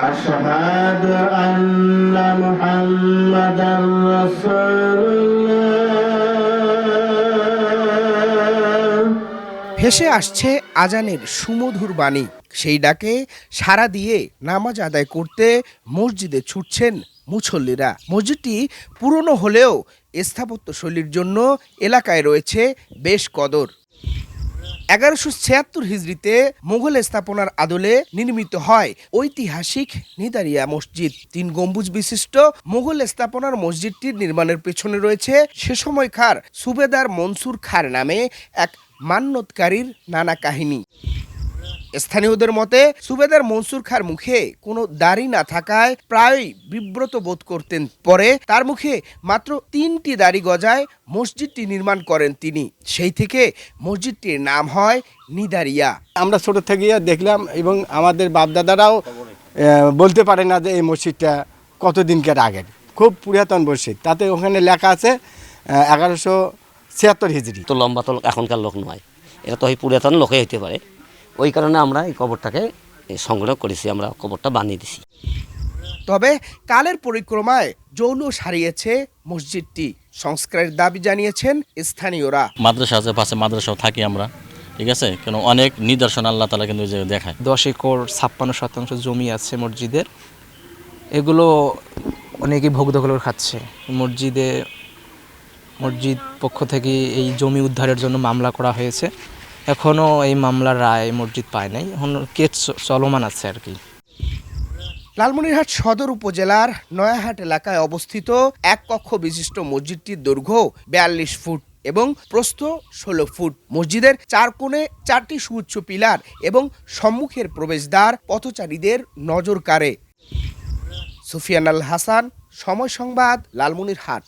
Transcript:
أشهد أن محمدا رسول الله। ভেসে আসছে আজানের সুমধুর বাণী। সেই ডাকে সাড়া দিয়ে নামাজ আদায় করতে মসজিদে ছুটছেন মুসল্লিরা। মসজিদটি পুরনো হলেও স্থাপত্য শৈলীর জন্য এলাকায় রয়েছে বেশ কদর। 1176 হিজরিতে মুঘল স্থাপনার আদলে নির্মিত হয় ঐতিহাসিক নিদারিয়া মসজিদ। 3 গম্বুজ বিশিষ্ট মুঘল স্থাপনার মসজিদটির নির্মাণের পেছনে রয়েছে সে সময়কার সুবেদার মনসুর খাঁর নামে এক মান্যতকারীর নানা কাহিনী। স্থানীয়দের মতে সুবেদার মনসুর খাঁর মুখে কোনো দাড়ি না থাকায় প্রায়ই বিব্রত বোধ করতেন। পরে তার মুখে মাত্র 3টি দাড়ি গজায় মসজিদটি নির্মাণ করেন তিনি। সেই থেকে মসজিদটির নাম হয় নিদারিয়া। আমরা ছোট থেকে দেখলাম এবং আমাদের বাপদাদারাও বলতে পারে না যে এই মসজিদটা কতদিনকার আগের, খুব পুরাতন মসজিদ। তাতে ওখানে লেখা আছে 1176 হিজরি। তো লম্বা তো এখনকার লোক নয়, এটা তো ওই পুরাতন লোকে হইতে পারে। ওই কারণে আমরা এই কবরটাকে সংগ্রহ করেছি, আমরা কবরটা বানিয়ে দিছি। তবে কালের পরিক্রমায় যৌন সারিয়েছে মসজিদটি। সংস্কারের দাবি জানিয়েছেন স্থানীয়রা। মাদ্রাসা আছে, পাশে মাদ্রাসাও থাকি আমরা, ঠিক আছে। কেন অনেক নিদর্শন আল্লাহ তাআলা কিন্তু দেখায়। 10 একর 56% জমি আছে মসজিদের, এগুলো অনেকেই ভোগ দখল করে খাচ্ছে। মসজিদ পক্ষ থেকে এই জমি উদ্ধারের জন্য মামলা করা হয়েছে, এখনও এই মামলার রায় মসজিদ পায় নাই, এখন কেস চলমান আছে আর কি। লালমনিরহাট সদর উপজেলার নয়াহাট এলাকায় অবস্থিত এক কক্ষ বিশিষ্ট মসজিদটির দৈর্ঘ্য 42 ফুট এবং প্রস্থ 16 ফুট। মসজিদের 4 কোণে 4টি সুউচ্চ পিলার এবং সম্মুখের প্রবেশদ্বার পথচারীদের নজর কাড়ে। সুফিয়ান আল হাসান, সময় সংবাদ, লালমনিরহাট।